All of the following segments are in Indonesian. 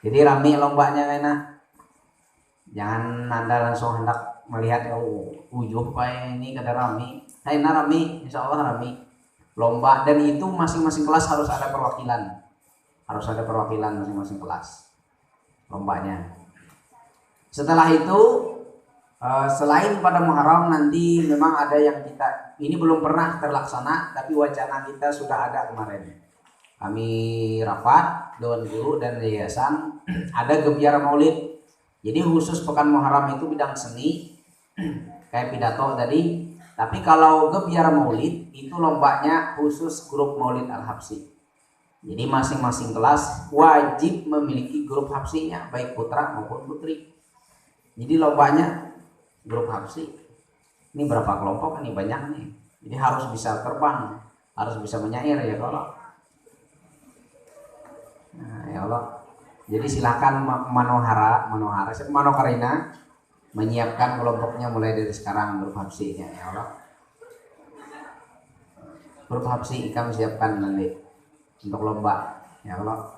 Jadi rame lombanya enak. Jangan Anda langsung hendak melihat ujub kayak ini kada rame. Enak rame, insya Allah rame. Lomba dan itu masing-masing kelas harus ada perwakilan. Harus ada perwakilan masing-masing kelas lombanya. Setelah itu selain pada Muharram nanti memang ada yang kita ini belum pernah terlaksana tapi wacana kita sudah ada kemarin. Kami rapat Dewan Guru dan Yayasan ada gebiar Maulid. Jadi khusus pekan Muharram itu bidang seni kayak pidato tadi. Tapi kalau gebiar Maulid itu lombanya khusus grup Maulid Al-Habsyi. Jadi masing-masing kelas wajib memiliki grup habsinya baik putra maupun putri. Jadi lombanya grup habsyi. Ini berapa kelompok? Ini banyak nih. Jadi harus bisa terbang, harus bisa menyair ya kalau. Nah, ya Allah. Jadi silakan Manokarina menyiapkan kelompoknya mulai dari sekarang grup habsyinya ya Allah. Grup habsyi kami siapkan nanti untuk lomba ya Allah.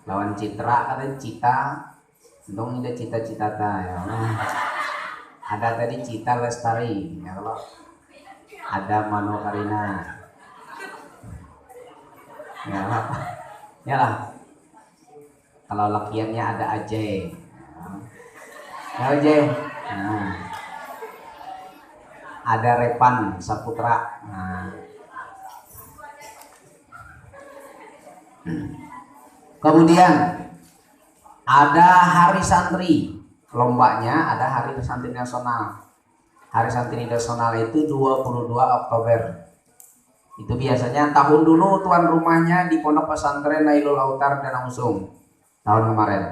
Lawan Citra katanya Cita dong ada cita-cita ya Allah. Ada tadi Cita Lestari ya Allah. Ada Manokarina ya Allah. Ya lah. Kalau lakiannya ada Ajay ya Ajay. Nah. Ada Repan Saputra. Nah. Kemudian ada hari santri, lombanya ada hari santri nasional. Hari santri nasional itu 22 Oktober. Itu biasanya tahun dulu tuan rumahnya di Pondok Pesantren Nailul Autar Danau Usung tahun kemarin.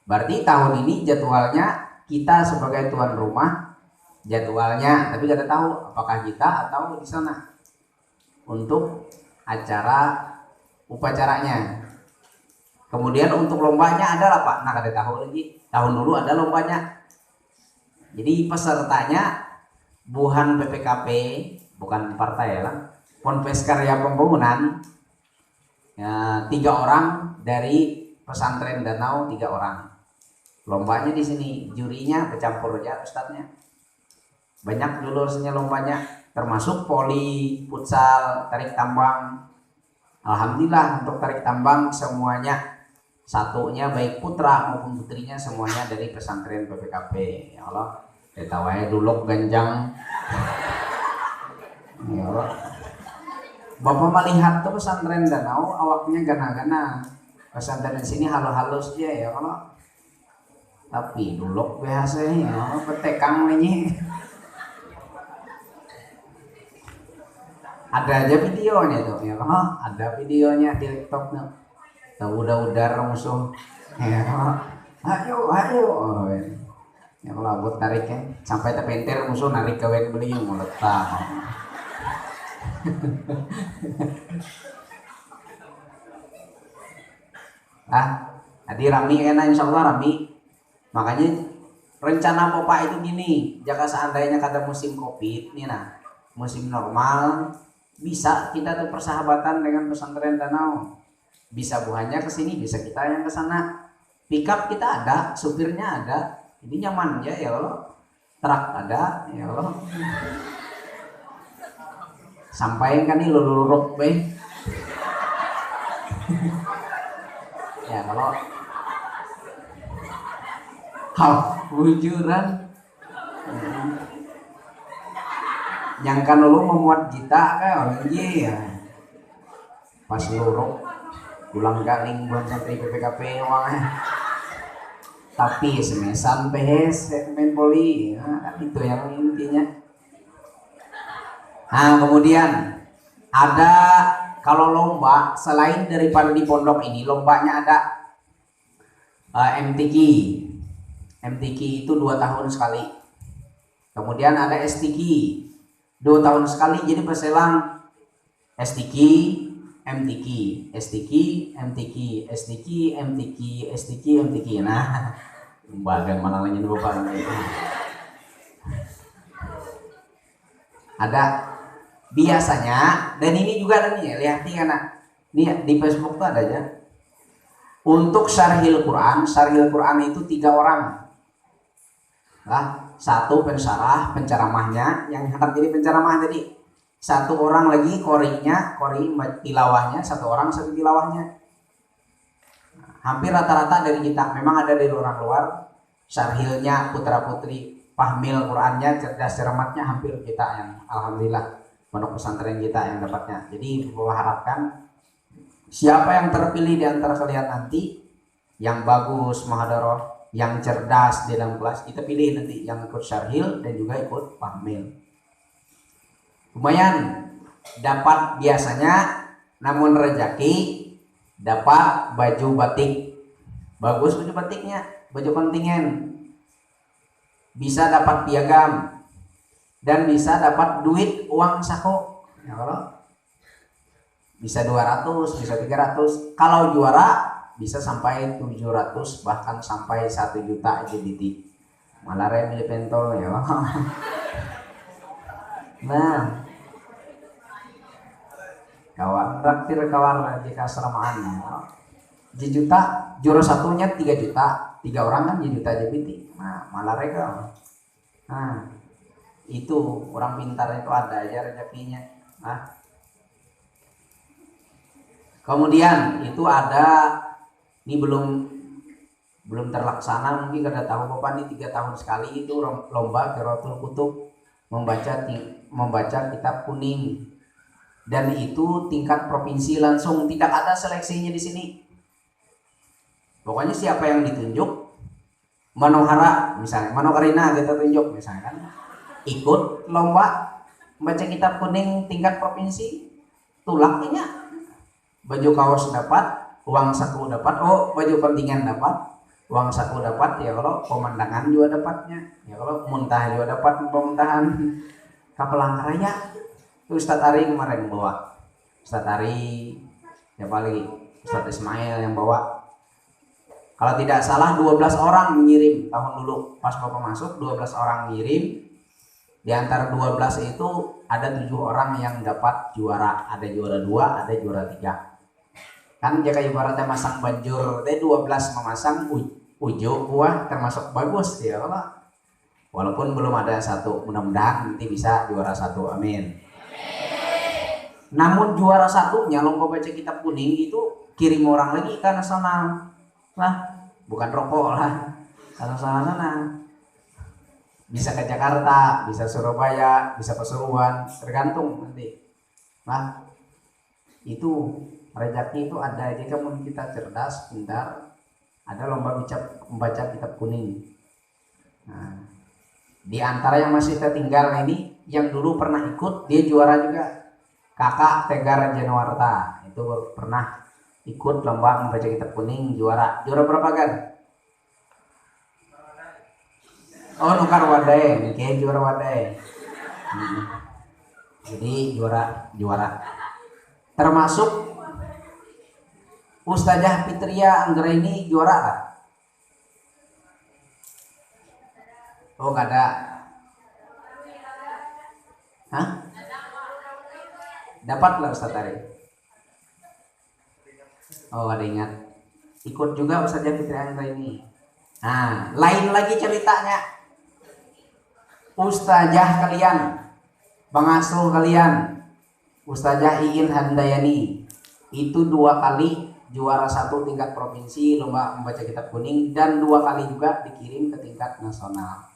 Berarti tahun ini jadwalnya kita sebagai tuan rumah jadwalnya, tapi tidak tahu apakah kita atau di sana untuk acara upacaranya. Kemudian untuk lombanya adalah Pak, nah kada tahu lagi. Tahun dulu ada lombanya. Jadi pesertanya bukan PPKP, bukan partai lah. Ponpes Karya Pembangunan. Ya, 3 orang dari pesantren Danau, 3 orang. Lombanya di sini, jurinya bercampur aja ustadznya. Banyak julusnya lombanya, termasuk poli, futsal, tarik tambang. Alhamdulillah untuk tarik tambang semuanya satunya baik putra maupun putrinya semuanya dari pesantren PPKP ya Allah. Ketawanya dulu ganjang ya Allah. Bapak melihat tuh pesantren Danau awaknya gana-gana, pesantren di sini halus-halus dia ya Allah. Tapi dulu biasanya petekang ini ada aja videonya tuh ya Allah. Ada videonya di laptopnya. Tahu udah musuh ya ayo oh, ya Allah buat tariknya sampai terpentir musuh narik kawin beli yang meletak. Tadi rami enak insya Allah rami. Makanya rencana Bapak itu gini, jika seandainya kada musim Covid nih nah musim normal bisa kita tuh persahabatan dengan pesantren Danau. Bisa buahnya ke sini, bisa kita yang ke sana. Pickup kita ada, supirnya ada. Jadi nyaman aja ya Allah. Truk ada ya Allah. Sampaikan nih luluruk be. Ya kalau bujuran. Yang kan lu memuat kita kan orang ya. Pas luruk pulang galing buat santri PPKP uangnya. Tapi semesan PS segmen poli kan itu yang intinya. Nah kemudian ada kalau lomba selain daripada di pondok ini lombanya ada MTQ. MTQ itu 2 tahun sekali. Kemudian ada STQ 2 tahun sekali. Jadi perselang STQ MTQ, STQ, MTQ, STQ, MTQ, STQ, MTQ. Nah, bagaimana lagi Bapak itu? Ada biasanya dan ini juga ada nih lihat nih anak. Nih di Facebook tuh ada aja. Untuk syarhil Quran itu 3 orang. Lah, 1 pensyarah, penceramahnya yang diangkat jadi penceramah tadi. 1 orang lagi qori tilawahnya, 1 orang satu tilawahnya. Hampir rata-rata dari kita. Memang ada dari orang luar, syarhilnya, putra-putri pahmil Qurannya, cerdas cermatnya hampir kita yang alhamdulillah pondok pesantren kita yang dapatnya. Jadi saya harapkan siapa yang terpilih di antara kalian nanti yang bagus muhadharah, yang cerdas di dalam kelas, kita pilih nanti yang ikut syarhil dan juga ikut pahmil. Lumayan dapat biasanya, namun rezeki dapat baju batik. Bagus baju batiknya, baju kontingen. Bisa dapat piagam dan bisa dapat duit uang saku. Ya, kalau bisa 200, bisa 300. Kalau juara bisa sampai 700, bahkan sampai 1 juta JDT. Malah milih pentol ya. Nah, kawan traktir kawan di kasramaan juta, juara satunya 3 juta, 3 orang kan juta JBT. Nah, malah mereka. Nah, itu orang pintar itu ada aja rezekinya. Nah, kemudian itu ada, ini belum terlaksana, mungkin kada tahu Bapak, ini 3 tahun sekali itu lomba Qiraatul Kutub, membaca kitab kuning. Dan itu tingkat provinsi langsung, tidak ada seleksinya di sini. Pokoknya siapa yang ditunjuk, Manohara misalnya, Manokarina kita tunjuk misalnya kan, ikut lomba baca kitab kuning tingkat provinsi, tulaknya baju kaos dapat, uang saku dapat, baju kontingen dapat, uang saku dapat, ya kalau pemandangan juga dapatnya, ya kalau muntah juga dapat pemuntahan. Kapelang Raya Ustadz Ari kemarin bawa, Ustadz Ari, siapa lagi, Ustadz Ismail yang bawa. Kalau tidak salah 12 orang mengirim tahun dulu pas Bapak masuk, 12 orang mengirim. Di antara 12 itu ada 7 orang yang dapat juara, ada juara 2, ada juara 3. Kan jika ibaratnya masang banjur, 12 memasang ujo buah termasuk bagus ya Allah. Walaupun belum ada 1, mudah-mudahan nanti bisa juara 1, amin. Namun juara 1-nya lomba baca kitab kuning itu kirim orang lagi ke nasional lah, bukan rokok lah, ke nasional sana. Bisa ke Jakarta, bisa Surabaya, bisa Pasuruan, tergantung nanti. Nah, itu rezeki itu ada, jika kita cerdas, pintar, ada lomba membaca kitab kuning. Nah, di antara yang masih tertinggal ini, yang dulu pernah ikut, dia juara juga. Kakak Tegar Januarta itu pernah ikut lomba membaca kitab kuning, juara berapa kan? Nukar wadai, kayak juara wadai. Jadi juara. Termasuk Ustazah Fitria Anggraini juara lah. Gak ada. Hah? Dapat lah Ustaz Ari. Ada ingat. Ikut juga Ustazah Fitria Anggraini. Nah, lain lagi ceritanya. Ustazah kalian, pengasuh kalian, Ustazah Iin Handayani, itu 2 kali juara 1 tingkat provinsi lomba membaca kitab kuning, dan 2 kali juga dikirim ke tingkat nasional.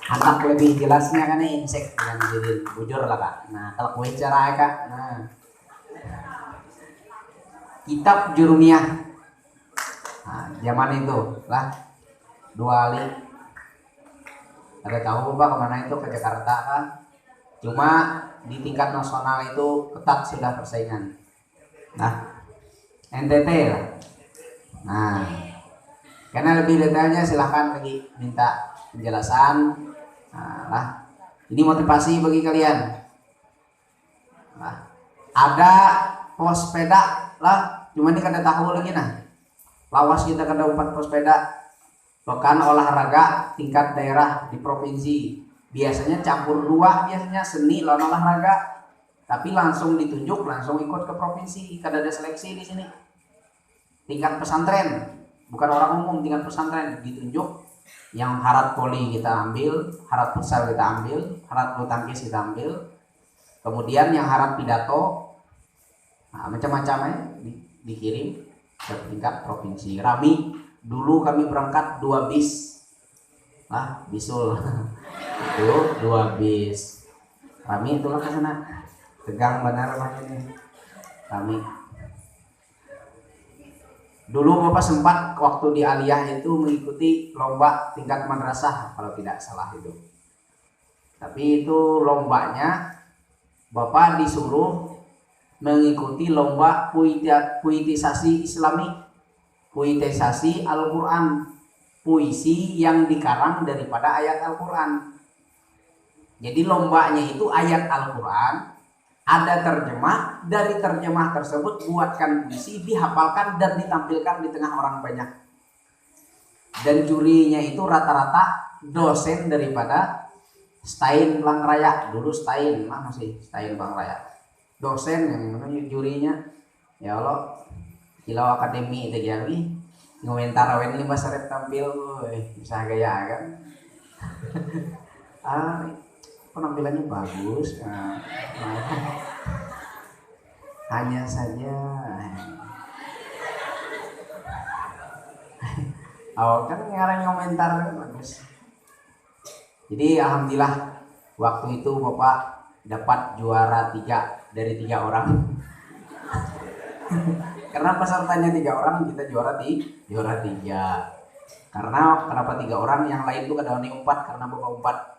Anak lebih jelasnya kan insek yang jadi bujur lah Kak. Nah, kalau kue cara Kak, nah kitab Jurumiyah, nah, zaman itu lah 2 kali. Ada tahu Pak kemana itu, ke Jakarta kan? Cuma di tingkat nasional itu ketat sudah persaingan. Nah, NTT lah. Nah, karena lebih detailnya silahkan lagi minta penjelasan. Nah, ini motivasi bagi kalian. Nah, ada pos sepeda lah, cuma ini kada tahu lagi nah. Lawas kita kada 4 pos sepeda. Pekan olahraga tingkat daerah di provinsi. Biasanya campur dua, biasanya seni lawan olahraga, tapi langsung ditunjuk, langsung ikut ke provinsi. Kada ada seleksi di sini. Tingkat pesantren, bukan orang umum, tingkat pesantren ditunjuk. Yang harat voli kita ambil, harat futsal kita ambil, harat bulu tangkis kita ambil. Kemudian yang harat pidato, nah, macam-macamnya dikirim ke tingkat provinsi. Rami, dulu kami berangkat 2 bis, bisul. Itu 2 bis. Rami itulah ke sana. Tegang benar lah ini. Rami. Dulu Bapak sempat waktu di Aliyah itu mengikuti lomba tingkat madrasah kalau tidak salah itu. Tapi itu lombanya Bapak disuruh mengikuti lomba puitisasi Islami, puitisasi Al-Quran, puisi yang dikarang daripada ayat Al-Quran. Jadi lombanya itu ayat Al-Quran, ada terjemah, dari terjemah tersebut buatkan puisi, dihafalkan dan ditampilkan di tengah orang banyak. Dan jurinya itu rata-rata dosen daripada Stein Blangraya. Dulu Stein, mana sih Stein Blangraya? Dosen yang jurinya. Ya Allah, kilau akademi itu jadi ngomentar awen 5 seret tampil, bisa gaya kan? Penampilannya bagus, hanya saja kan ngarang komentar bagus. Jadi alhamdulillah waktu itu Bapak dapat juara 3 dari 3 orang. Karena pesertanya 3 orang, kita juara 3. Karena kenapa 3 orang, yang lain tuh kadang 4 karena Bapak 4.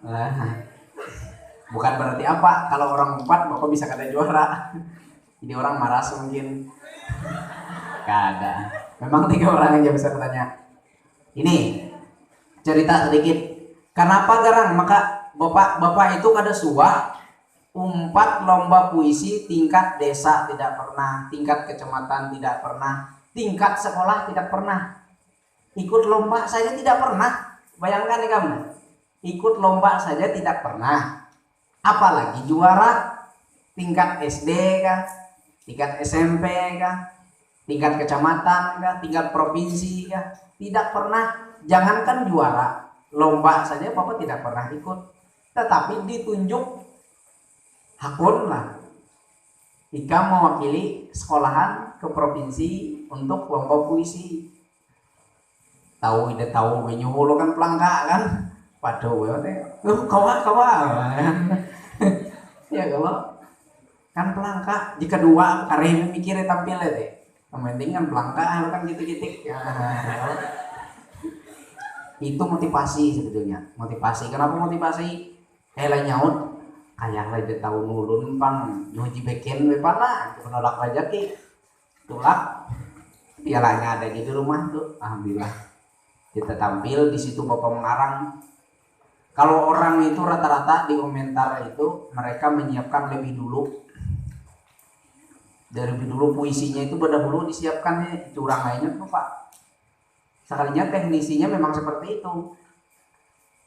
Bukan berarti apa kalau orang 4 Bapak bisa kada juara. Jadi orang marah mungkin. Kada. Memang 3 orang aja pesertanya. Ini cerita sedikit. Kenapa garang? Maka Bapak itu kada suah 4 lomba puisi tingkat desa tidak pernah, tingkat kecamatan tidak pernah, tingkat sekolah tidak pernah. Ikut lomba saja tidak pernah. Bayangkan nih kamu. Ikut lomba saja tidak pernah. Apalagi juara tingkat SD kah, tingkat SMP kah, tingkat kecamatan kah, tingkat provinsi kah, tidak pernah. Jangankan juara, lomba saja Bapak tidak pernah ikut. Tetapi ditunjuk hakun lah, Ika mewakili sekolahan ke provinsi untuk lomba puisi. Tahu ide tahu menyuhul kan pelangka kan, paduh kawa ya kalau kan pelangka jika 2 karena mikirnya tampil deh, yang penting kan pelangka kan gitu-gitu ya. Itu motivasi sebetulnya. Motivasi, kenapa motivasi? Lah nyaut kayak lagi tahun nulun pang nyuci beken we pana penolak rezeki tulak pialanya ada di rumah tuh, alhamdulillah kita tampil di situ. Bapak mengarang. Kalau orang itu rata-rata di komentar itu mereka menyiapkan lebih dulu. Dari lebih dulu puisinya itu dulu disiapkannya, curang lainnya tuh Pak. Sekalinya teknisinya memang seperti itu.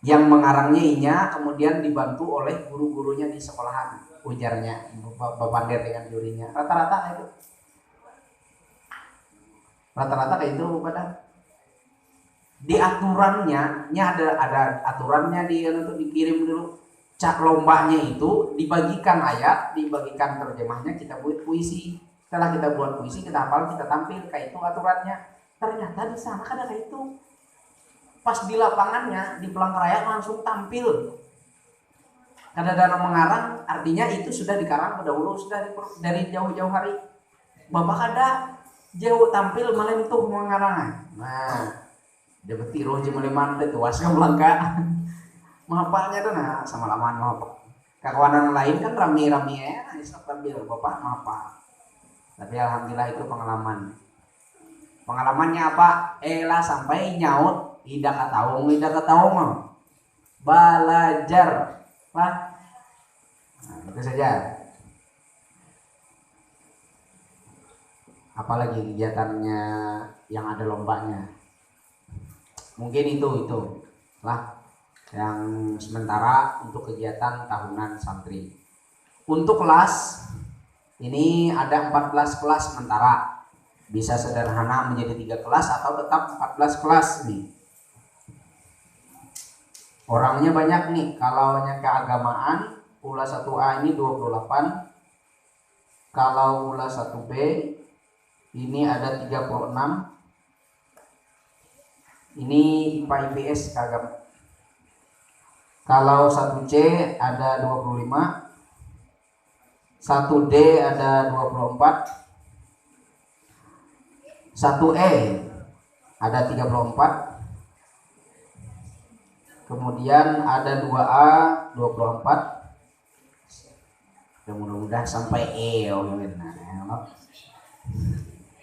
Yang mengarangnya Inya, kemudian dibantu oleh guru-gurunya di sekolahan, ujarnya Bapak Der dengan jurinya. Rata-rata itu. Rata-rata kayak itu pada. Di aturannya, ada aturannya untuk dikirim dulu. Cak lombanya itu dibagikan ayat, dibagikan terjemahnya, kita buat puisi. Setelah kita buat puisi, kita hafal, kita tampil, kayak itu aturannya. Ternyata di sana kan ada kayak itu. Pas di lapangannya, di Pelangkaraya langsung tampil. Kadang-kadang mengarang, artinya itu sudah dikarang dahulu, sudah dari jauh-jauh hari. Bapak ada jauh tampil malam itu mengarang. Nah, dia betiru aja maleman itu wasnya Belangka. Mahapalnya tuh nah sama lamaan mahapal. Kawanan lain kan rami-rami ya, tampil Bapak mahapal. Tapi alhamdulillah itu pengalaman. Pengalamannya apa? Lah sampai nyaut tidak ketahuan belajar lah. Nah, itu saja. Apalagi kegiatannya yang ada lombanya. Mungkin itu lah. yang sementara untuk kegiatan tahunan santri. Untuk kelas ini ada 14 kelas sementara, bisa sederhana menjadi 3 kelas atau tetap 14 kelas nih. Orangnya banyak nih, kalau yang keagamaan ULA 1A ini 28, kalau ULA 1B ini ada 36, ini IPA IPS keagamaan. Kalau 1C ada 25, 1D ada 24, 1E ada 34, kemudian ada 2A 24, dan mudah-mudahan sampai E,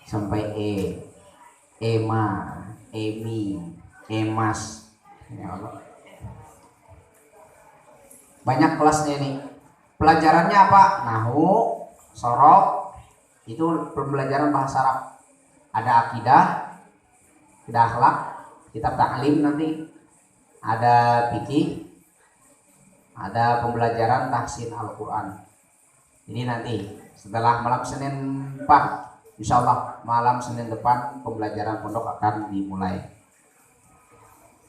sampai E, Ema, Emi, Emas, ya Allah. Banyak kelasnya nih. Pelajarannya apa? Nahu, sorok, itu pembelajaran bahasa Arab. Ada akidah, ada akhlak, kitab taklim nanti, ada fikih, ada pembelajaran tahsin Al-Quran. Ini nanti setelah malam Senin depan, insya Allah malam Senin depan pembelajaran pondok akan dimulai.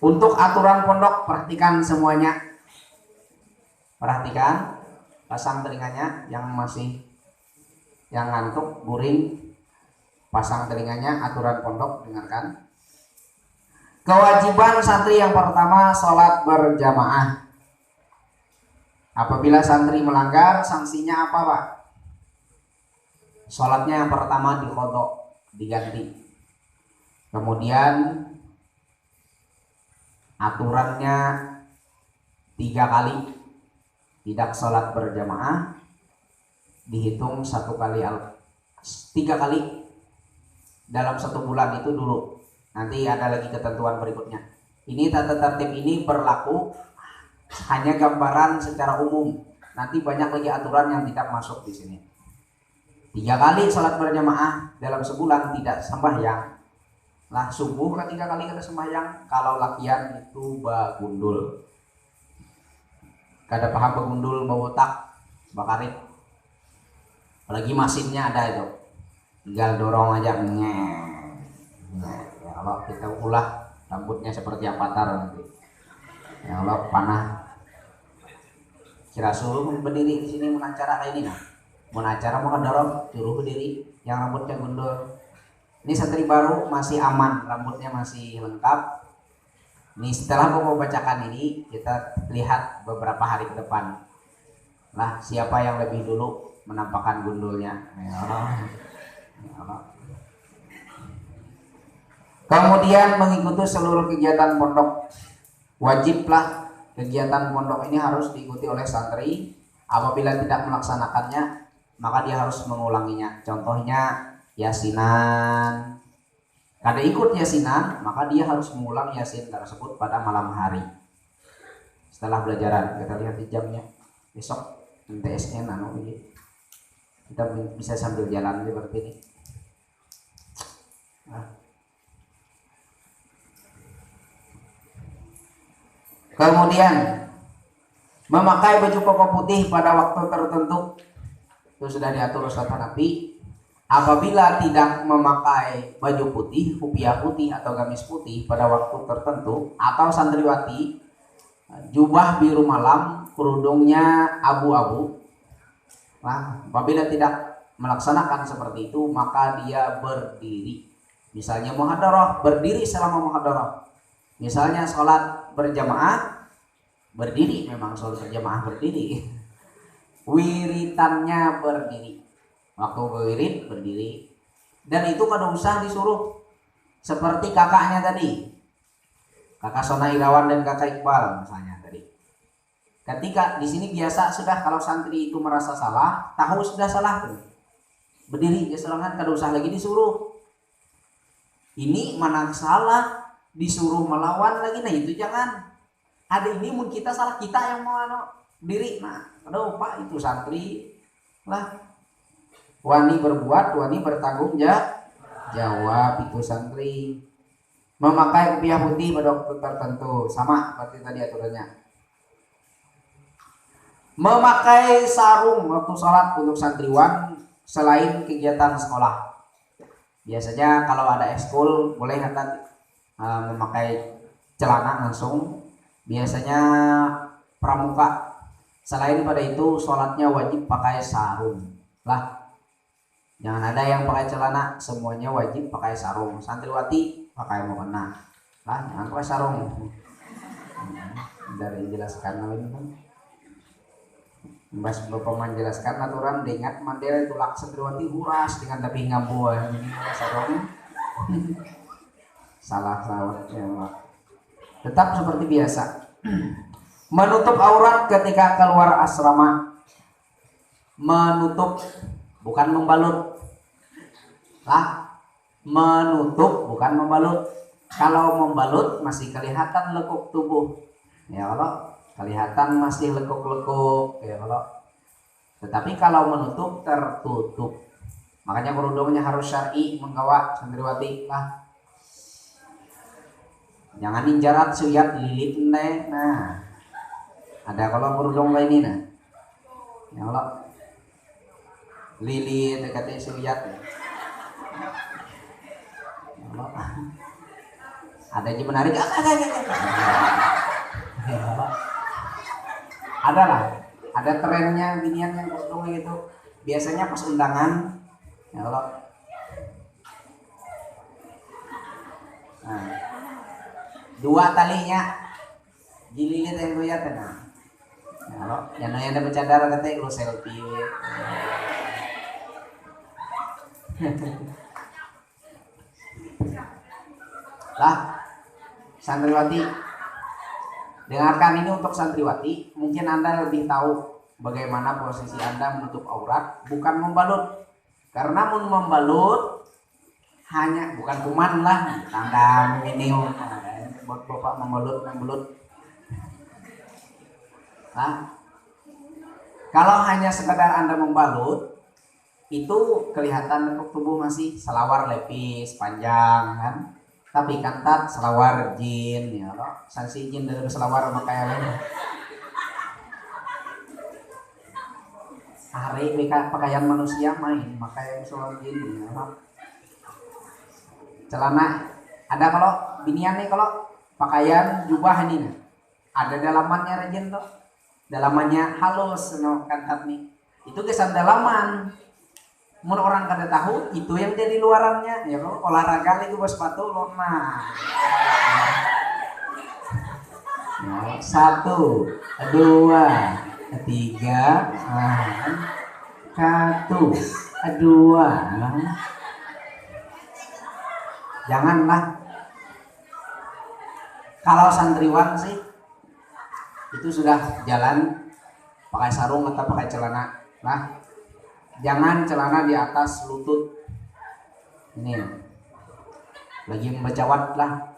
Untuk aturan pondok perhatikan semuanya. Perhatikan, pasang telinganya yang ngantuk, guring, pasang telinganya, aturan pondok dengarkan. Kewajiban santri yang pertama sholat berjamaah. Apabila santri melanggar, sanksinya apa Pak? Sholatnya yang pertama diqodho, diganti. Kemudian aturannya 3 kali tidak sholat berjamaah, dihitung 1 kali 3 kali dalam 1 bulan itu dulu. Nanti ada lagi ketentuan berikutnya. Ini tata tertib ini berlaku hanya gambaran secara umum. Nanti banyak lagi aturan yang tidak masuk di sini. 3 kali sholat berjamaah dalam sebulan tidak sembahyang. Lah subuh kan 3 kali kada sembahyang. Kalau lakian itu bagundul. Kada paham bagundul, bawotak, bakarit. Apalagi mesinnya ada itu. Tinggal dorong aja. Ya Allah, kita ulah rambutnya seperti avatar nanti. Ya Allah, panah. Kira suruh berdiri di sini menacara kayak ini nah. Menacara mau dorong, suruh berdiri yang rambutnya gundul. Ini santri baru masih aman, rambutnya masih lengkap. Ini setelah mau bacakan ini kita lihat beberapa hari ke depan. Lah siapa yang lebih dulu menampakkan gundulnya. Ya Allah. Ya Allah. Kemudian mengikuti seluruh kegiatan pondok. Wajiblah kegiatan pondok ini harus diikuti oleh santri. Apabila tidak melaksanakannya, maka dia harus mengulanginya. Contohnya yasinan. Kada ikut yasinan, maka dia harus mengulang yasin tersebut pada malam hari. Setelah belajaran, kita lihat di jamnya. Besok MTSN ini. Kita bisa sambil jalan seperti ini. Nah. Kemudian memakai baju koko putih pada waktu tertentu itu sudah diatur Ustaz Hanafi. Apabila tidak memakai baju putih, kupiah putih atau gamis putih pada waktu tertentu, atau santriwati jubah biru malam, kerudungnya abu-abu. Nah, apabila tidak melaksanakan seperti itu, maka dia berdiri. Misalnya muhadarah, berdiri selama muhadarah. Misalnya sholat berjamaah, berdiri, memang sholat berjamaah berdiri. Wiritannya berdiri. Waktu berwirid berdiri. Dan itu kada usah disuruh seperti kakaknya tadi. Kakak Sona Irawan dan kakak Iqbal misalnya tadi. Ketika di sini biasa sudah kalau santri itu merasa salah, tahu sudah salah tuh. Berdiri dia serangan kada usah lagi disuruh. Ini mana salah disuruh melawan lagi, nah itu jangan. Ada ini mungkin kita salah, kita yang mau diri. Nah, aduh Pak itu santri lah. Wani berbuat, wani bertanggung jawab itu santri. Memakai kopiah putih pada waktu tertentu, sama seperti tadi aturannya. Memakai sarung waktu sholat untuk santriwan selain kegiatan sekolah. Biasanya kalau ada ekskul boleh nanti memakai celana langsung. Biasanya pramuka. Selain pada itu sholatnya wajib pakai sarung lah. Jangan ada yang pakai celana, semuanya wajib pakai sarung. Santriwati pakai mukena lah, jangan pakai sarung. Dari jelaskan ini kan. Mas Bapak menjelaskan aturan dengan mandel tulak santriwati huras dengan tapi ngabu sarung. Salah ya, tetap seperti biasa. Menutup aurat ketika keluar asrama. Menutup bukan membalut lah. Menutup bukan membalut. Kalau membalut masih kelihatan lekuk tubuh ya, kalau kelihatan masih lekuk-lekuk ya kalau. Tetapi kalau menutup tertutup, makanya kerudungnya harus syar'i menggawa santriwati lah. Jangan injarat suyat lilit nih. Nah ada kalau kerudung kayak ini nah ya kalau lilit dekatnya suyat ya. Ada yang menarik ada lah, ada trennya ginian yang kerudung gitu biasanya pas undangan ya kalau. Nah, dua talinya dililit yang gue ya tenang ya kalau yang ada bercadar katanya lu selfie lah. Santriwati dengarkan ini untuk santriwati, mungkin Anda lebih tahu bagaimana posisi Anda menutup aurat, bukan membalut. Karena membalut hanya bukan kuman lah, tanda ini buat Bapak membalut. Nah, kalau hanya sekedar Anda membalut itu kelihatan lekuk tubuh masih selawar lepis panjang kan. Tapi kantat selawar jin ya loh. Sanksi jin dari selawar makanya lain. Hari pakaian manusia main makanya selawar jin ya loh. Celana ada kalau binian nih kalau pakaian jubah ini nih. Ada dalamannya rejin tuh. Dalamannya halus no kantat nih. Itu kesan dalaman. Mun orang kada tahu itu yang jadi luarannya ya kalau olahraga itu bos sepatu lo nah ya, 1 2 3 1 2 janganlah. Kalau santriwan sih itu sudah jalan pakai sarung atau pakai celana lah. Jangan celana di atas lutut. Ini lagi membacawat lah,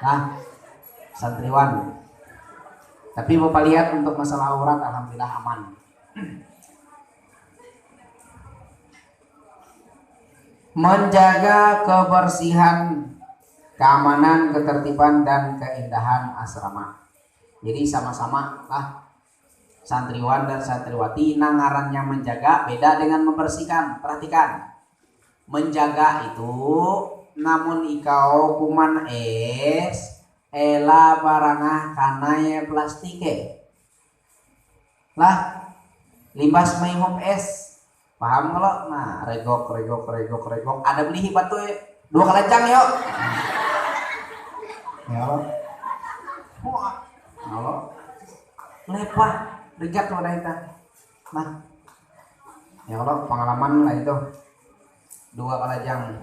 nah santriwan. Tapi Bapak lihat untuk masalah aurat alhamdulillah aman. Menjaga kebersihan, keamanan, ketertiban dan keindahan asrama. Jadi sama-sama lah. Santriwan dan santriwati nangarannya menjaga beda dengan membersihkan. Perhatikan, menjaga itu namun ikau kuman es ela barangah kanaya plastike lah limbas maihop es paham kalau nah regok ada beli hibat tuh 2 kalajang yuk ya Allah lepah degat tuh ada itu. Nah, ya kalau pengalaman lah itu 2 kalajang,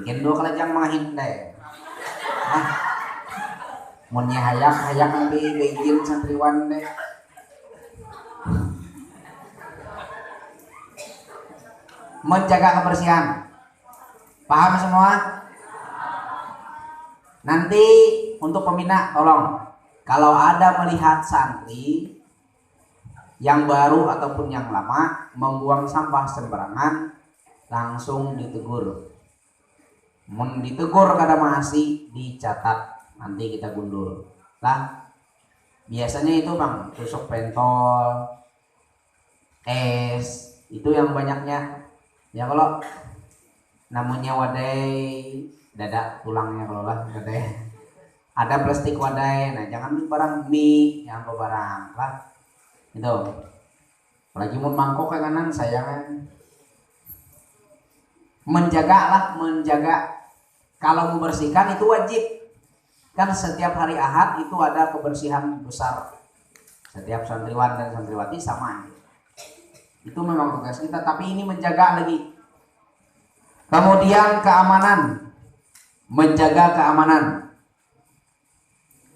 bikin 2 kalajang mahin deh. Nah, munnya hayak nanti beijin santriwan deh. Menjaga kebersihan, paham semua? Nanti untuk pembina tolong, kalau ada melihat santri yang baru ataupun yang lama membuang sampah sembarangan langsung ditegur. mun ditegur kada masih dicatat, nanti kita gundul lah. Biasanya itu bang tusuk pentol, es, itu yang banyaknya ya. Kalau namanya wadai dada tulangnya, kalau lah wadai ada plastik wadai, nah jangan barang mie, jangan barang lah itu. Apalagi mun mangkok ke kanan saya kan menjaga. Kalau membersihkan itu wajib kan, setiap hari Ahad itu ada kebersihan besar, setiap santriwan dan santriwati sama, itu memang tugas kita, tapi ini menjaga lagi. Kemudian keamanan, menjaga keamanan.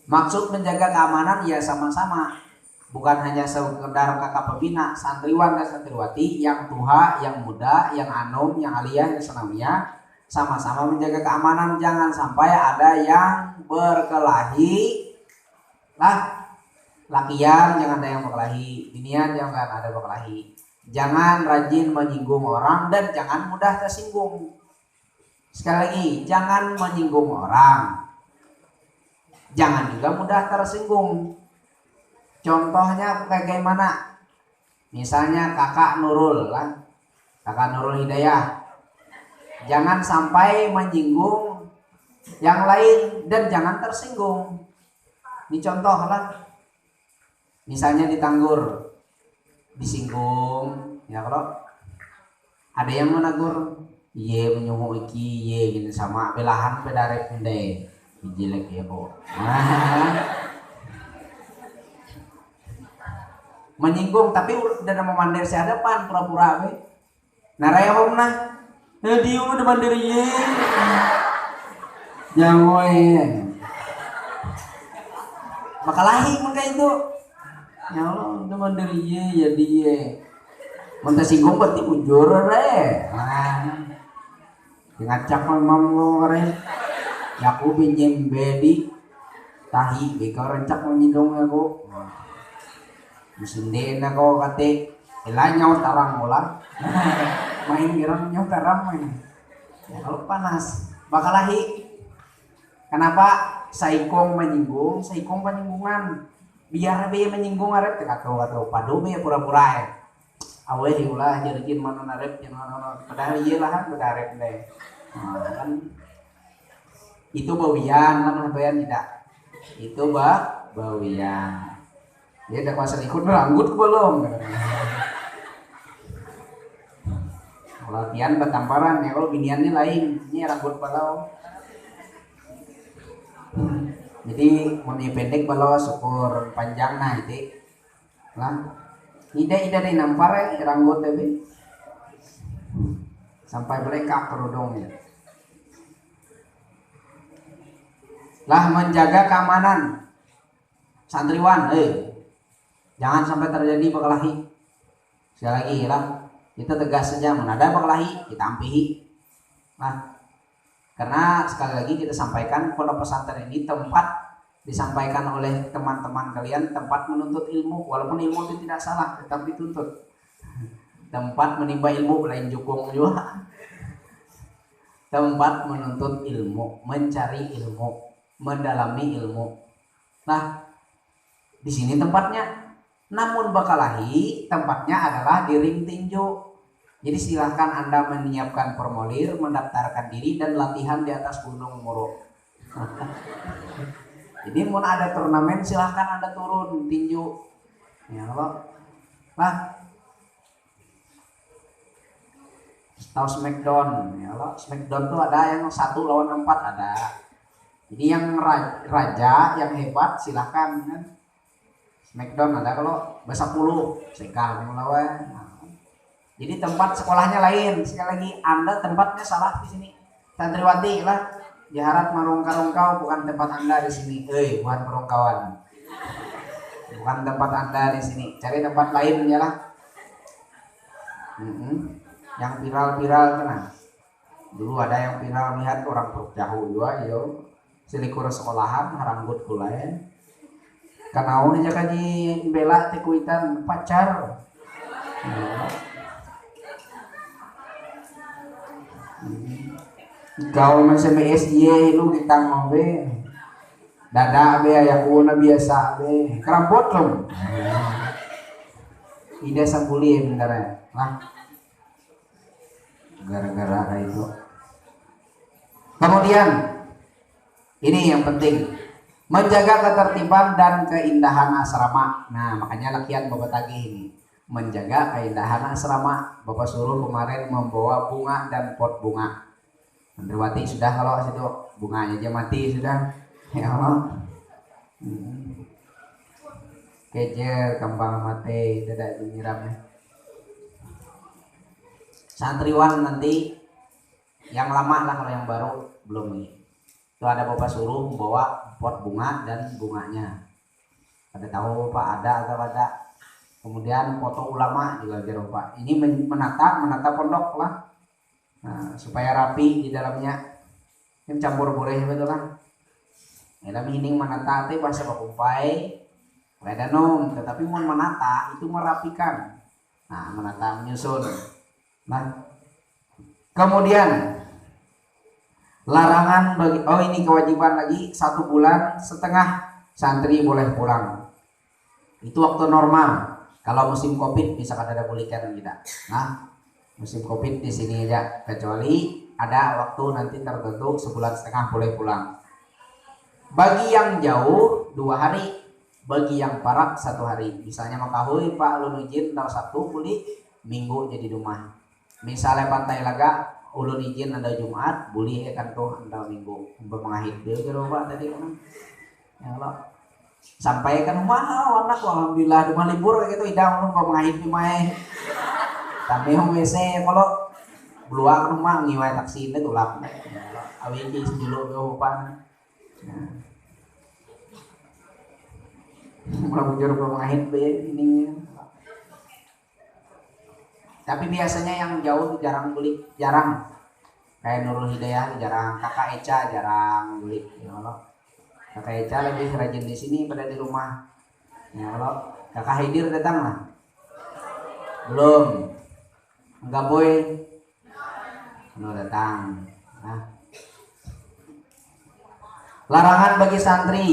Maksud menjaga keamanan ya sama-sama, bukan hanya sekedar kakak pembina, santriwan dan santriwati yang tua, yang muda, yang anum, yang aliyah, yang senamiyah, sama-sama menjaga keamanan. Jangan sampai ada yang berkelahi lah, lakian jangan ada yang berkelahi, binian jangan ada berkelahi. Jangan rajin menyinggung orang dan jangan mudah tersinggung. Sekali lagi, jangan menyinggung orang, jangan juga mudah tersinggung. Contohnya bagaimana? Misalnya kakak Nurul lah, kakak Nurul Hidayah, jangan sampai menyinggung yang lain dan jangan tersinggung. Ini contoh lah. Misalnya ditanggur, disinggung ya, kalau ada yang menegur, iye menyuhu iki, iye gini sama belahan pedarep ndai jelek ya kok. Menyinggung tapi udah memandir si hadapan pura-pura we. Naraya homna, dia udah mandir iye. Jangan makalahi maka itu. Ya Allah, udah mandir iye ya dia. Mun tersinggung berarti ujur re. Ngacak mamam ngore. Yaku pinjem bedi tahi beka rencak menyindong aku. Mesindin ako kate ilanyaw tarang ular. Main girang nyaw tarang main. Ya kalau panas bakalahi. Kenapa saikong menyinggung, saikong penyinggungan. Biar be menyinggung arep atau padu be pura-pura awe ulah jadikin mana narep yang padahal ieu lah bedarep deh. Kan itu bawian kan bawian tidak. Itu bawian. Dia ada kuasa ikut beranggut belum? Latihan batamparan ya, kalau biniannya lain, ini rambut balau. Jadi mun pendek balau syukur panjang nah itu. Lah. Ida di nampar ya rambut tapi sampai belekak kerudungnya. Lah menjaga keamanan santriwan, jangan sampai terjadi perkelahi. Sekali lagi lah, kita tegas saja, menada perkelahi kita ampihi. Nah, karena sekali lagi kita sampaikan pondok pesantren ini tempat disampaikan oleh teman-teman kalian, tempat menuntut ilmu, walaupun ilmu itu tidak salah, tetap dituntut. Tempat menimba ilmu, lain jukung juga. Tempat menuntut ilmu, mencari ilmu, mendalami ilmu. Nah, di sini tempatnya. Namun bakalahi tempatnya adalah di ring tinju. Jadi silahkan Anda menyiapkan formulir, mendaftarkan diri dan latihan di atas Gunung Moro. Jadi mau ada turnamen silahkan Anda turun tinju. Ya Allah. Nah, tahu Smackdown ya Allah. Smackdown tuh ada yang 1 lawan 4 ada. Jadi yang raja, yang hebat silahkan kan. Smackdown ada kalau bahasa 10 sekal melawan. Jadi tempat sekolahnya lain. Sekali lagi Anda tempatnya salah di sini. Santriwati lah. Jaharat marungkau bukan tempat Anda di sini. Bukan perungkauan. Bukan tempat Anda di sini. Cari tempat lain ya lah. Yang viral-viral kena. Dulu ada yang viral lihat orang Puruk Jahu juga, yo. Selikur sekolahan haranggut kulai. Kanaun aja kaji bela tekuitan pacar. Kau masih MSY lu kita mau be dada be ayaku na biasa be kerapot dong. Ida sambuli bentar ya lah gara-gara itu. Kemudian ini yang penting, menjaga ketertiban dan keindahan asrama. Nah makanya lakian Bapak tagih ini, menjaga keindahan asrama. Bapak suruh kemarin membawa bunga dan pot bunga. Santriwati sudah, kalau situ bunganya aja mati sudah. Ya Allah. Kejer kembang mati tidak dinyiramnya. Santriwan nanti yang lama lah, kalau yang baru belum nih. Itu ada Bapak suruh membawa pot bunga dan bunganya. Ada tahu Pak ada atau ada. Kemudian foto ulama juga jangan lupa. Ini menata pondok lah. Nah, supaya rapi di dalamnya. Ini campur boleh betul kan. Dalam ini menata teh bahasa pakumpai. Beda nom, tetapi mau menata itu merapikan. Nah, menata menyusun. Nah, kemudian larangan bagi ini kewajiban lagi 1 bulan setengah santri boleh pulang. Itu waktu normal. Kalau musim Covid bisa ada bulikan tidak. Nah, musim Covid di sini aja, kecuali ada waktu nanti tertentu sebulan setengah boleh pulang. Bagi yang jauh 2 hari, bagi yang parak 1 hari. Misalnya makahui Pak ulun izin tanggal Sabtu buli Minggu jadi rumah. Misalnya Pantai Laga ulun izin ada Jumat buli kan tuh anda Minggu mengahit dia ke rumah tadi kan. Ya Allah. Sampai kan rumah anak alhamdulillah rumah libur kayak gitu idang ulun mengahit di mae. Tapi yang WC kalau beluang rumah ngiwai taksi itu tulak. Awin di dulu ke upan. Mulai bujur pemahit ini. Tapi biasanya yang jauh jarang beli, jarang. Kayak Nurul Hidayah jarang, Kakak Eca jarang beli. Ya Allah. Kakak Eca lebih rajin di sini pada di rumah. Ya Allah. Kakak Haidir datang lah. Belum. Enggak boy. Belum datang. Nah. Larangan bagi santri.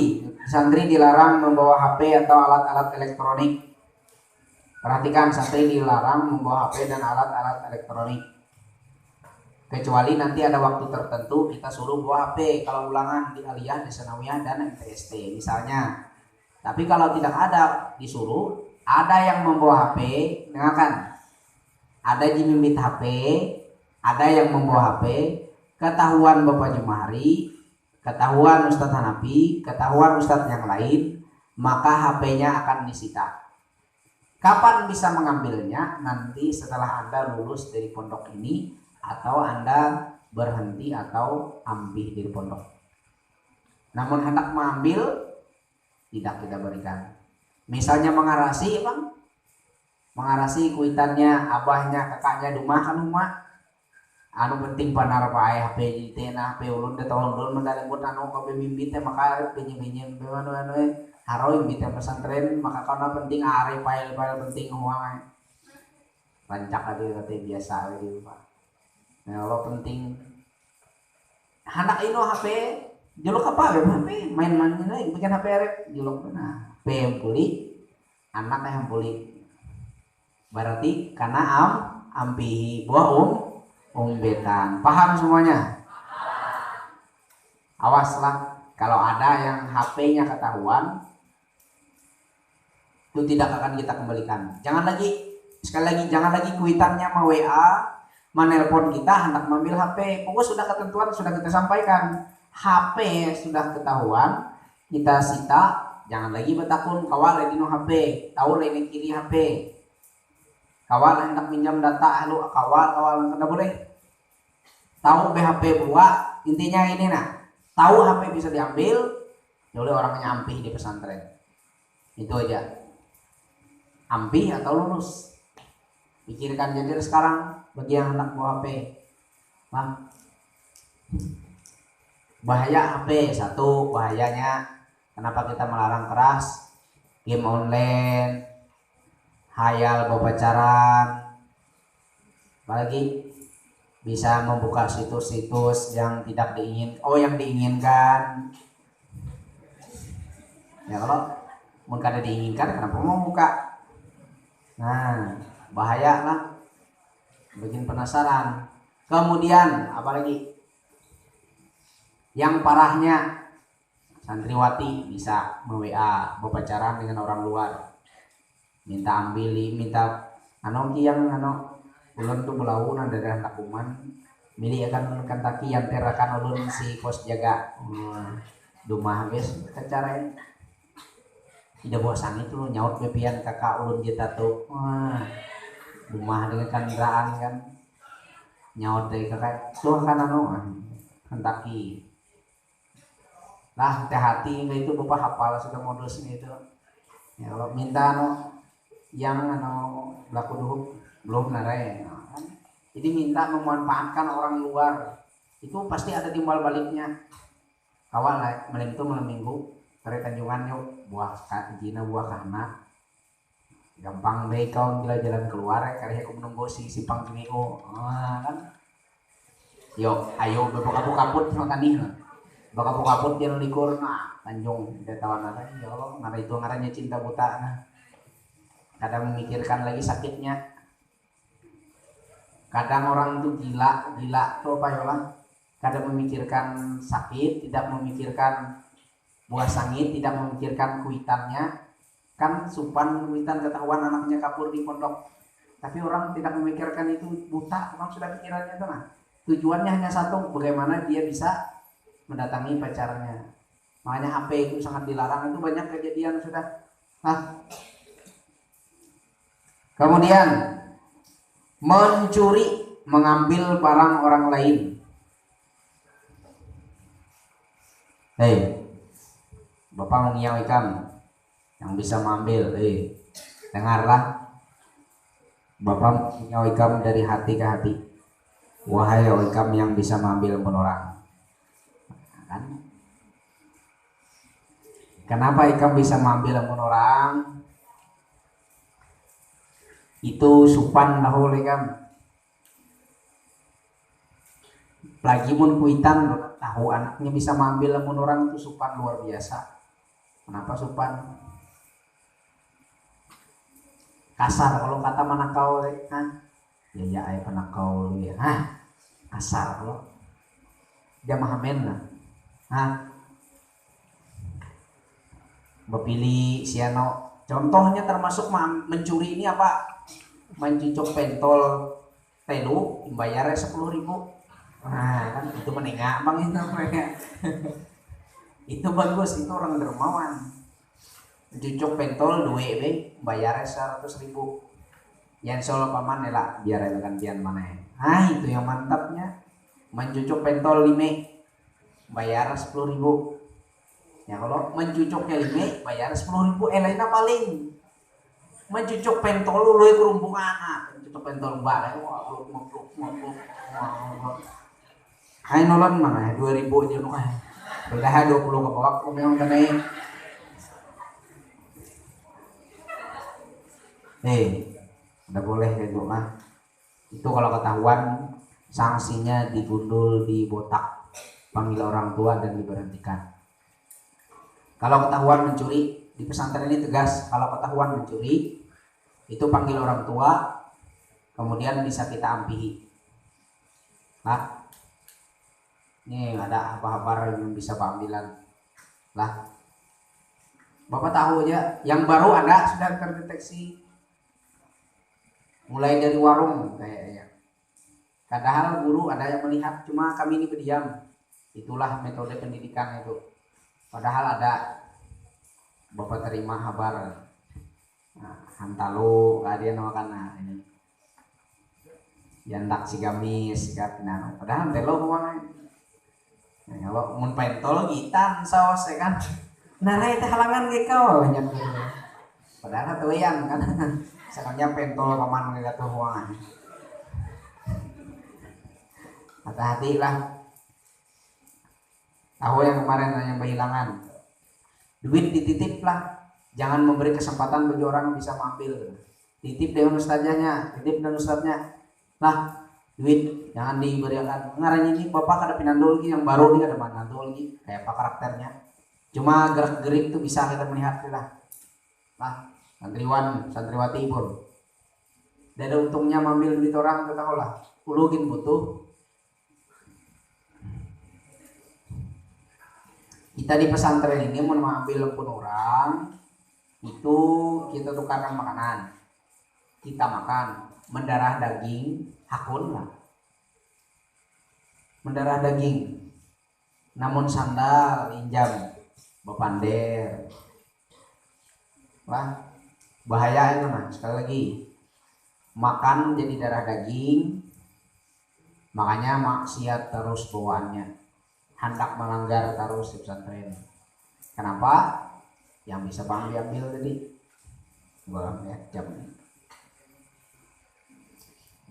Santri dilarang membawa HP atau alat-alat elektronik. Perhatikan, santri dilarang membawa HP dan alat-alat elektronik. Kecuali nanti ada waktu tertentu kita suruh bawa HP kalau ulangan di aliyah, di sanawiyah dan MTST misalnya. Tapi kalau tidak ada disuruh, ada yang membawa HP, dengarkan. Ada jimimit HP, ada yang membawa HP, ketahuan Bapak Jumahri, ketahuan Ustadz Hanafi, ketahuan Ustadz yang lain, maka HP-nya akan disita. Kapan bisa mengambilnya? Nanti setelah Anda lulus dari pondok ini atau Anda berhenti atau ambil dari pondok. Namun hendak mengambil tidak kita berikan. Misalnya mengarasi, Bang. Mengarasi kuitannya abahnya, kakaknya rumah kan rumah. Anu penting panar pae HP di tena HP ulun de tahun ulun mendalimut anu ka bimbit teh maka pinjem-pinjem anu haroi bimbit pesantren maka karena penting are pae penting uang rancak ade teh biasa gitu Pak. Nah, kalau penting anak ino HP juluk apa HP main-main ini bikin HP arep juluk nah HP yang puli anak yang puli berarti karena ampihi buah umbetan. Paham semuanya? Awaslah kalau ada yang HP-nya ketahuan itu tidak akan kita kembalikan. Jangan lagi, sekali lagi jangan lagi kuitannya mau WA, menelpon kita hendak mengambil HP. Pokoknya sudah ketentuan sudah kita sampaikan. HP sudah ketahuan, kita sita, jangan lagi bertakun kawal di no HP, tahu lain kiri HP. Kawal hendak pinjam data, lu kawal tidak boleh. Tahu BHP buat intinya ini nah, tahu HP bisa diambil, oleh orangnya ampih di pesantren. Itu aja. Ampih atau lulus. Pikirkan jadi sekarang bagi yang hendak bawa HP. Nah, bahaya HP satu bahayanya. Kenapa kita melarang keras? Game online, hayal pacaran, apalagi bisa membuka situs-situs yang tidak yang diinginkan. Ya kalau mau kada diinginkan kenapa mau buka? Nah, bahaya lah, bikin penasaran. Kemudian apalagi yang parahnya, santriwati bisa WA berpacaran dengan orang luar, minta ulun tuh belau nang daerah Takuman milih akan Kentucky yang terakan ulun si kos jaga dumah guys kecarain tidak bosan itu nyaut bepian kakak ulun kita tuh dumah dengan kendaraan kan nyaut dari kakak tuh kan Kentucky lah hati-hati itu bapak hafal sudah modusnya itu ya kalau minta yang laku dulu belum narai kan? Jadi minta memanfaatkan orang luar itu pasti ada timbal baliknya awal malam itu malam minggu dari Tanjungan yuk buah jina buah kana gampang deh kau jalan keluar karena aku menunggu si pangkiniu kan yuk ayo berbuka-kaput makan nih bakal-kaput yang likur Tanjung detawan nara ya Allah nara itu ngarannya cinta buta nah kadang memikirkan lagi sakitnya. Kadang orang itu gila tuh apa ya, kadang memikirkan sakit, tidak memikirkan buah sangit, tidak memikirkan kuitannya. Kan supan kuitan ketahuan anaknya kabur di pondok. Tapi orang tidak memikirkan itu buta, orang sudah pikirannya tuh nah. Tujuannya hanya satu, bagaimana dia bisa mendatangi pacarnya. Makanya HP itu sangat dilarang, itu banyak kejadian sudah. Nah. Kemudian mencuri, mengambil barang orang lain. Bapak mengiau ikan yang bisa mengambil. Dengarlah, Bapak mengiau ikan dari hati ke hati. Wahai ikam yang bisa mengambil orang. Kan? Kenapa ikam bisa mengambil orang? Itu supan dahulu kan lagi mun kuitan tahu anaknya bisa mengambil lamun orang itu supan luar biasa. Kenapa supan? Kasar kalau kata manakau ya ay panakau ya kasar kalau dia mahamen lah bepilih siano contohnya termasuk mencuri ini apa? Mencicok pentol telu bayarnya 10.000 kan itu menengah bang itu itu bagus, itu orang dermawan. Mencicok pentol 2 bayarnya 100.000 yang solo paman lah biar gantian mana itu yang mantapnya. Mencucuk pentol 5 bayar 10.000 ya kalau mencucuknya 5 bayar 10.000 lainnya paling mencucuk pentol lu kerumpungan mencucuk pentol mbak hai nolon mana 2.000 aja lu kan udah 20 ke bawah aku memang kenain udah boleh gitu itu kalau ketahuan sanksinya digundul, dibotak, panggil orang tua dan diberhentikan. Kalau ketahuan mencuri, di pesantren ini tegas, kalau ketahuan mencuri itu panggil orang tua, kemudian bisa kita ampihi. Ini ada apa-apa yang bisa pengambilan. Bapak tahu aja, yang baru ada sudah terdeteksi. Mulai dari warung kayaknya. Padahal guru ada yang melihat, cuma kami ini berdiam. Itulah metode pendidikan itu. Padahal ada Bapak terima kabar hantalo ada nama kana ini yandak si gamis katna padahal telo uang kalau mun pentol gitan saos ya kan narai teh halangan ge kau banyak padahal teuyan kan sakanya pentol paman ge atuh uang hati-hati lah tahu yang kemarin yang kehilangan duit dititip lah, jangan memberi kesempatan bagi orang yang bisa mengambil. Titip dengan ustaznya, titip dengan ustaznya. duit jangan diberikan ngarang ini bapak kada pinandol yang baru nih kada pinandol kayak apa karakternya, cuma gerak gerik tuh bisa kita melihat lah santriwati pun dan ada untungnya mengambil duit orang kita tahu lah ulugin butuh. Kita di pesantren ini mau mengambil pun orang itu kita tukarkan makanan, kita makan mendarah daging hakun lah, mendarah daging namun sandal injam bepander lah bahaya itu nah. Sekali lagi makan jadi darah daging, makanya maksiat terus bawaannya, hendak melanggar terus di pesantren. Kenapa? Yang bisa bang diambil tadi boleh ya jam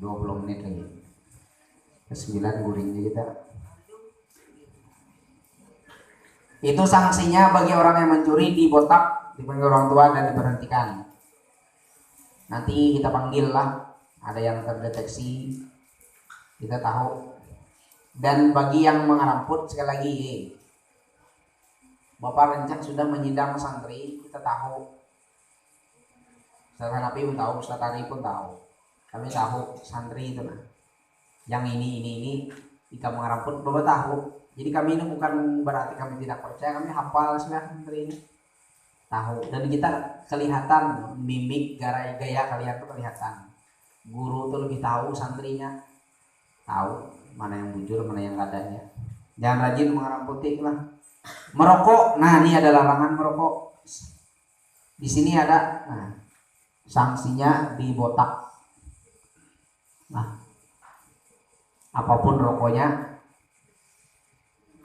20 menit lagi ke 9 guringnya kita. Itu sanksinya bagi orang yang mencuri, dibotak, dipanggil orang tua dan diberhentikan. Nanti kita panggil lah, ada yang terdeteksi kita tahu. Dan bagi yang mengeramput sekali lagi Bapak Rencak sudah menyidang santri, kita tahu. Ustaz Hanafi pun tahu, Ustaz Ari pun tahu. Kami tahu santri itu nah. Yang ini jika mengeramput Bapak tahu. Jadi kami ini bukan berarti kami tidak percaya, kami hafal sudah santri ini. Tahu dan kita kelihatan mimik gaya kalian tuh kelihatan. Guru tuh lebih tahu santrinya. Tahu mana yang bujur, mana yang adanya. Jangan rajin mengeramputi lah. Merokok, nah ini ada larangan merokok. Di sini ada, nah, sanksinya dibotak. Nah, apapun rokoknya,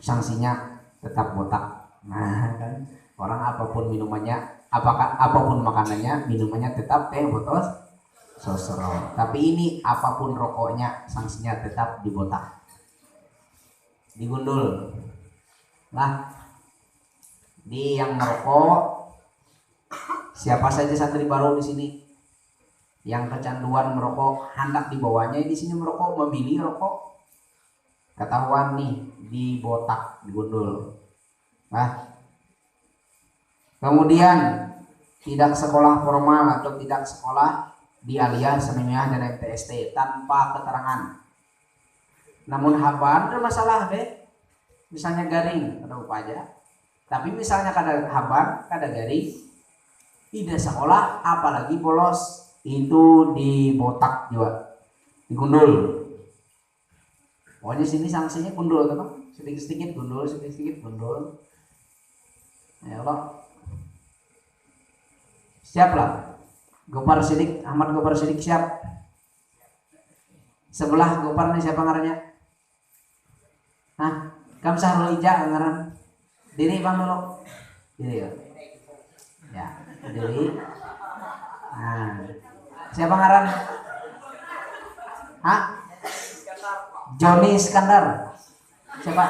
sanksinya tetap botak. Nah, kan orang apapun minumannya, apapun makanannya, minumannya tetap botol sosro. Tapi ini apapun rokoknya, sanksinya tetap dibotak, digundul. Nah, di yang merokok, siapa saja santri baru di sini yang kecanduan merokok, hendak dibawanya di sini merokok, memilih rokok, ketahuan nih dibotak, digundul. Nah, kemudian tidak sekolah formal atau tidak sekolah di Aliyah, Seminyak dan MTST tanpa keterangan. Namun haban ada masalah deh. Misalnya garing, ada apa aja. Tapi misalnya kada haban, kada garing, tidak sekolah, apalagi bolos, itu dibotak juga, digundul. Pokoknya sini sanksinya gundul, teman. Sedikit-sedikit gundul, sedikit-sedikit gundul. Ya Allah. Siap lah. Gopar Sidik, Ahmad Gopar Sidik siap. Sebelah Gopar nih siapa ngarannya? Hah? Kamu Sahrul Ija ngaran? Diri bang dulu. Diri ya. Ya, diri. Nah, siapa ngaran? Hah? Joni Iskandar. Siapa?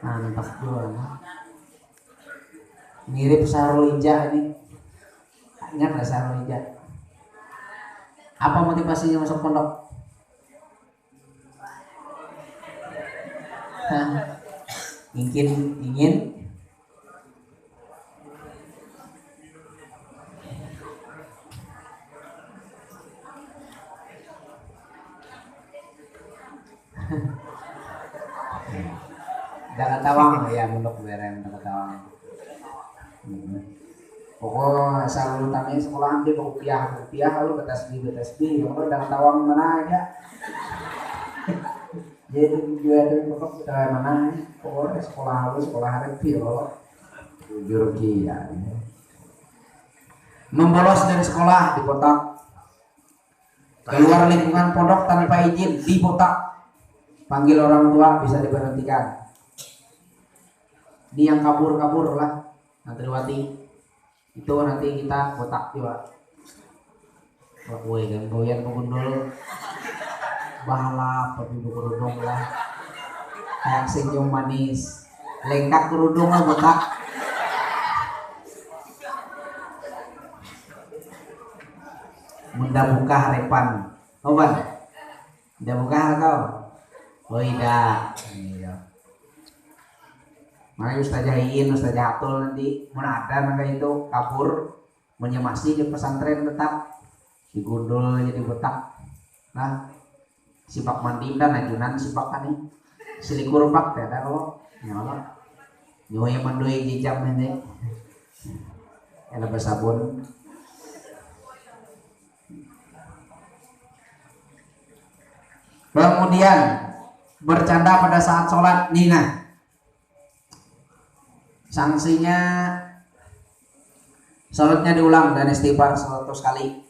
Mantap juga. Mirip Sahrul Ija ini. Ingat gak Sahrul Ija? Apa motivasinya masuk pondok? Ingin Dapat tawang ya pondok berem dapat tawang. Pokok asal utamanya sekolahan dia rupiah lu betas di yang dapat tawang mana aja. Jadi juga dari pokok kita mana pokoknya sekolah hari piro jujur ya. Membolos dari sekolah dibotak, keluar lingkungan pondok tanpa izin dibotak, panggil orang tua bisa diberhentikan. Ini yang kabur lah santriwati itu nanti kita botak juga. Gue kan goyang pegundul balap tapi kerudung lah kayak senyum manis lengkap kerudung lah botak. Munda buka harepan. Oh ban, udah buka kau. Oh tidak. Mana Ustazah Iin, Ustazah Atul nanti mana ada naga itu kabur menyemasi di pesantren tetap digundul jadi betak. Nah, sipak mandi dan ajunan sipak kan nih. Silikur pak ada kalau ya Allah. Nyoy mandoi jijam ini. Ada bersabun. Kemudian bercanda pada saat sholat nina. Sanksinya sholatnya diulang dan istighfar 100 kali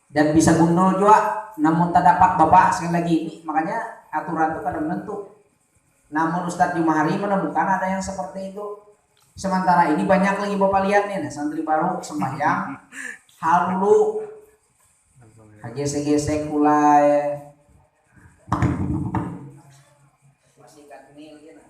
dan bisa gundul juga namun tak dapat bapak sekali lagi ini makanya aturan itu kadang menentu. Namun Ustadz Jumahari menemukan ada yang seperti itu. Sementara ini banyak lagi bapak lihat nih santri baru sembahyang hal dulu gesek-gesek mulai masih kadmil gitu.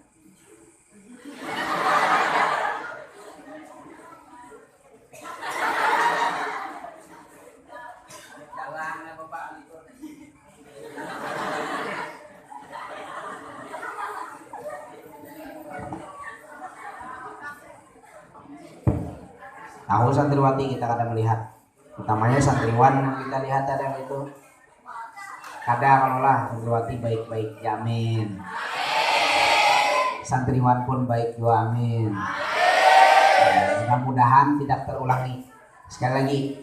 Tahu santriwati kita kadang melihat, utamanya santriwan kita lihat ada yang itu. Kadang kalau lah santriwati baik-baik jamin. Santriwan pun baik juga amin. Mudah-mudahan tidak terulangi. Sekali lagi,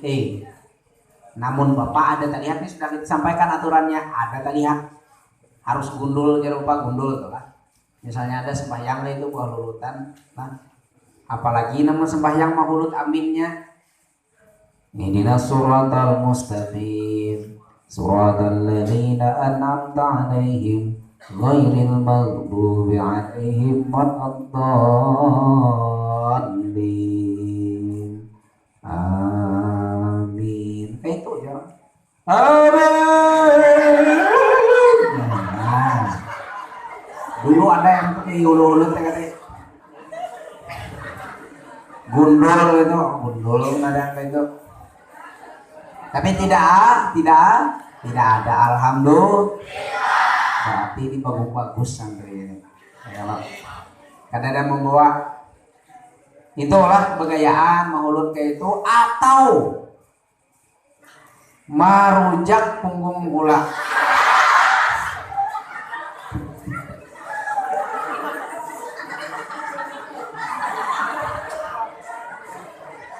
namun Bapak ada terlihat nih sudah disampaikan aturannya, ada terlihat harus gundul, jangan lupa gundul tuh kan. Misalnya ada sembahyang itu buah lulutan, kan? Apalagi nama sembahyang mahulut aminnya. Ihdinas siratal mustaqim, siratal ladzina an'amta 'alaihim ghairil maghdubi 'alaihim waladdallin. Amin. Kayak itu ya. Amin. Nah, dulu ada yang pakai ulu-ulu katanya. Gundul itu, gundul ada kayak itu. Tapi tidak ada. Alhamdulillah. Berarti ini bagus santri ini. Kadang-kadang membawa itulah begayaan maulud kayak itu atau marujak punggung gula.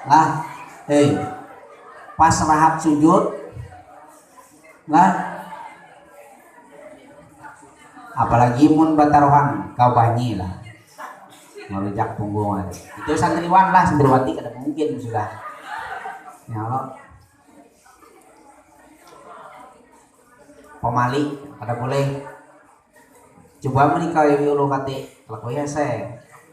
Lah, pas rahat sujud, lah, apalagi mun batarohan kau banyi lah, merujak punggung aja. Itu santriwan lah, santriwati kada mungkin sudah. Ya Allah, pemali kada boleh. Coba menikah ulu kate, lakunya saya.